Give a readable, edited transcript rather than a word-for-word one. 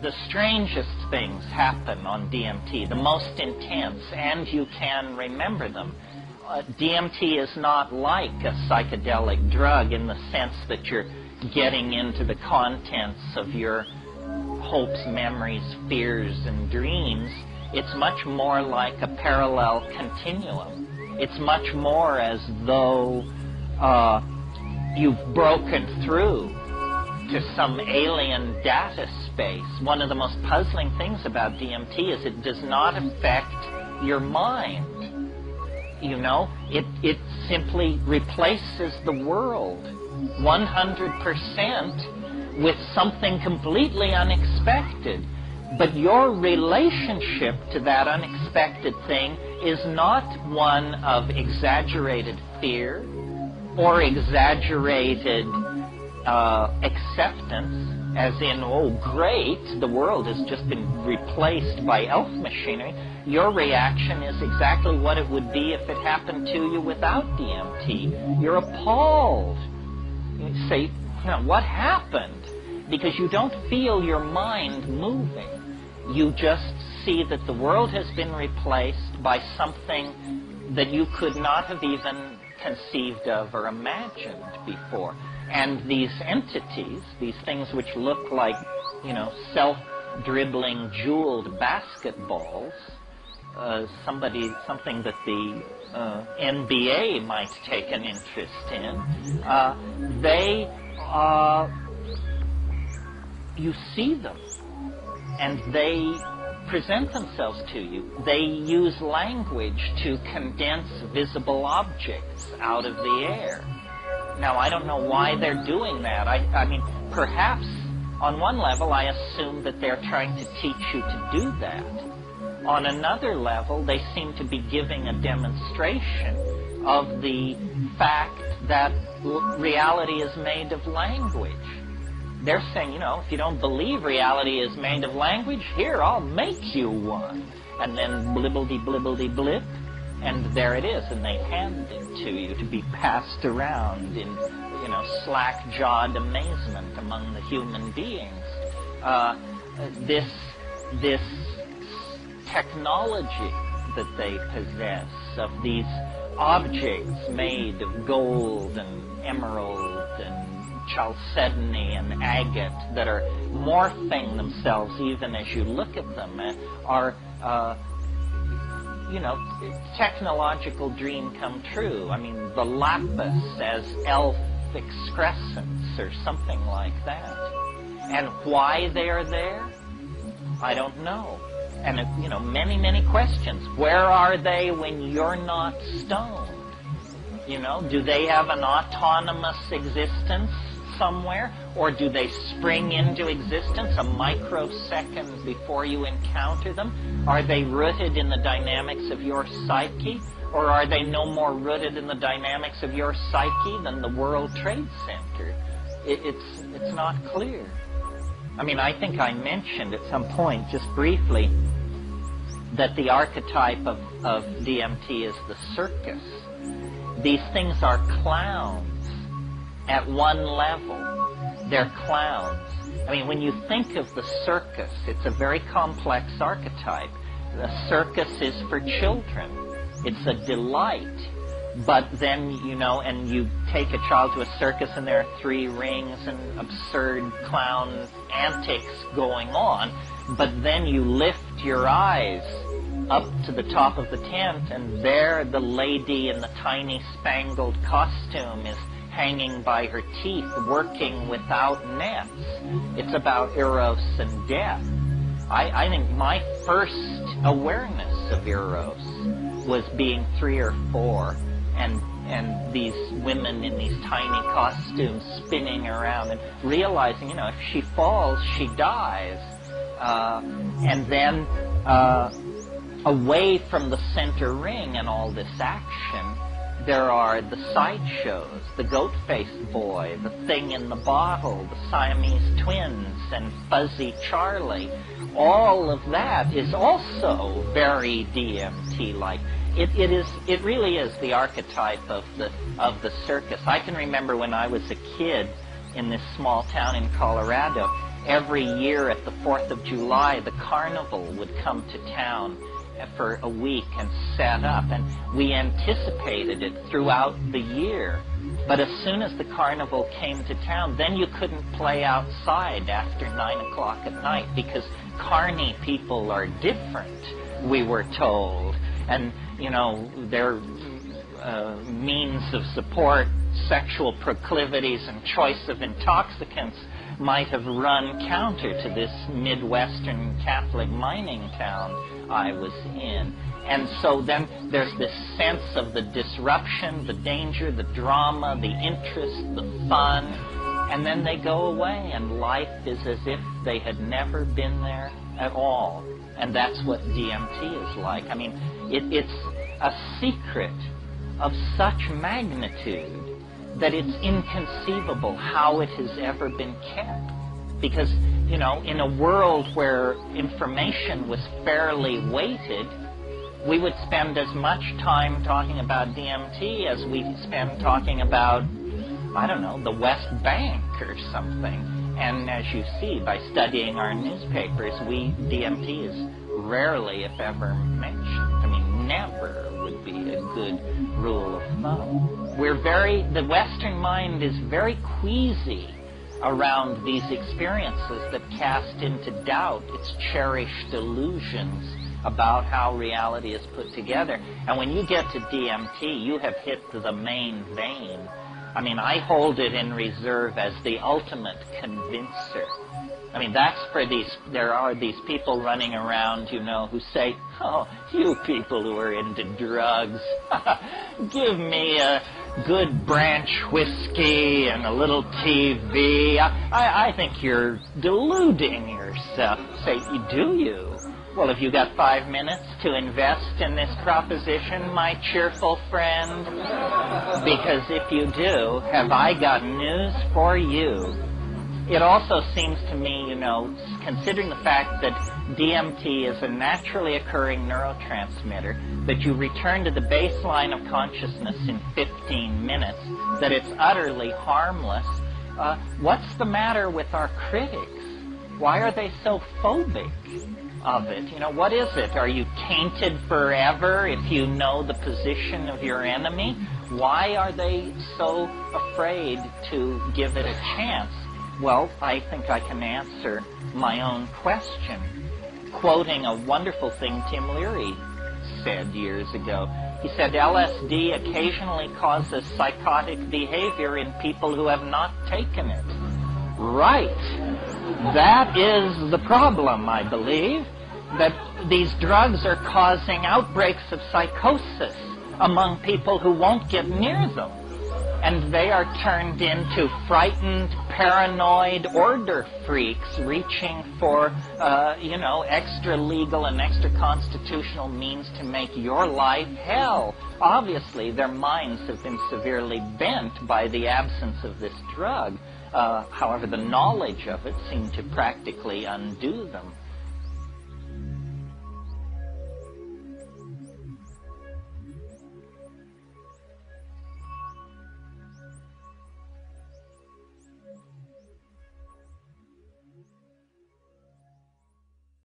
the strangest things happen on DMT, the most intense, and you can remember them. DMT is not like a psychedelic drug in the sense that you're getting into the contents of your hopes, memories, fears, and dreams. It's much more like a parallel continuum. It's much more as though you've broken through to some alien data space. One of the most puzzling things about DMT is it does not affect your mind. You know, it simply replaces the world 100% with something completely unexpected. But your relationship to that unexpected thing is not one of exaggerated fear or exaggerated acceptance, as in, oh great, the world has just been replaced by elf machinery. Your reaction is exactly what it would be if it happened to you without DMT. You're appalled. You say, you know, what happened? Because you don't feel your mind moving. You just see that the world has been replaced by something that you could not have even conceived of or imagined before. And these entities, these things which look like, you know, self-dribbling jeweled basketballs, something that the NBA might take an interest in, you see them, and they present themselves to you. They use language to condense visible objects out of the air. Now, I don't know why they're doing that. I mean, perhaps on one level I assume that they're trying to teach you to do that. On another level, they seem to be giving a demonstration of the fact that reality is made of language. They're saying, you know, if you don't believe reality is made of language, here, I'll make you one. And then blibbledy-blibbledy-blip, and there it is, and they hand it to you to be passed around in, you know, slack-jawed amazement among the human beings. This technology that they possess of these objects made of gold and emerald and chalcedony and agate that are morphing themselves even as you look at them are, you know, technological dream come true. I mean, the lapis as elf excrescence or something like that. And why they're there, I don't know. And, you know, many, many questions. Where are they when you're not stoned? You know, do they have an autonomous existence somewhere? Or do they spring into existence a microsecond before you encounter them? Are they rooted in the dynamics of your psyche? Or are they no more rooted in the dynamics of your psyche than the World Trade Center? It's not clear. I mean, I think I mentioned at some point, just briefly, that the archetype of DMT is the circus. These things are clowns at one level. They're clowns. I mean, when you think of the circus, it's a very complex archetype. The circus is for children. It's a delight. But then, you know, and you take a child to a circus and there are 3 rings and absurd clown antics going on. But then you lift your eyes up to the top of the tent and there the lady in the tiny spangled costume is hanging by her teeth, working without nets. It's about Eros and death. I think my first awareness of Eros was being 3 or 4. And these women in these tiny costumes spinning around and realizing, you know, if she falls, she dies. And then away from the center ring and all this action, there are the sideshows, the goat-faced boy, the thing in the bottle, the Siamese twins, and Fuzzy Charlie. All of that is also very DMT-like. It really is the archetype of the circus. I can remember when I was a kid in this small town in Colorado, every year at the 4th of July, the carnival would come to town for a week and set up, and we anticipated it throughout the year. But as soon as the carnival came to town, then you couldn't play outside after 9 o'clock at night, because carny people are different, we were told. And, you know, their means of support, sexual proclivities, and choice of intoxicants might have run counter to this Midwestern Catholic mining town I was in. And so then there's this sense of the disruption, the danger, the drama, the interest, the fun, and then they go away, and life is as if they had never been there at all. And that's what DMT is like. I mean, it's a secret of such magnitude that it's inconceivable how it has ever been kept. Because, you know, in a world where information was fairly weighted, we would spend as much time talking about DMT as we spend talking about, I don't know, the West Bank or something. And as you see, by studying our newspapers, DMT is rarely, if ever, mentioned. I mean, never would be a good rule of thumb. The Western mind is very queasy around these experiences that cast into doubt its cherished illusions about how reality is put together. And when you get to DMT, you have hit the main vein. I mean, I hold it in reserve as the ultimate convincer. I mean, that's for there are these people running around, you know, who say, oh, you people who are into drugs, give me a good branch whiskey and a little TV. I think you're deluding yourself. Say, do you? Well, have you got 5 minutes to invest in this proposition, my cheerful friend? Because if you do, have I got news for you. It also seems to me, you know, considering the fact that DMT is a naturally occurring neurotransmitter, that you return to the baseline of consciousness in 15 minutes, that it's utterly harmless. What's the matter with our critics? Why are they so phobic of it? You know, what is it? Are you tainted forever if you know the position of your enemy? Why are they so afraid to give it a chance? Well, I think I can answer my own question, quoting a wonderful thing Tim Leary said years ago. He said, LSD occasionally causes psychotic behavior in people who have not taken it. Right. That is the problem, I believe, that these drugs are causing outbreaks of psychosis among people who won't get near them. And they are turned into frightened, paranoid order freaks reaching for, extra-legal and extra-constitutional means to make your life hell. Obviously, their minds have been severely bent by the absence of this drug. However, the knowledge of it seemed to practically undo them.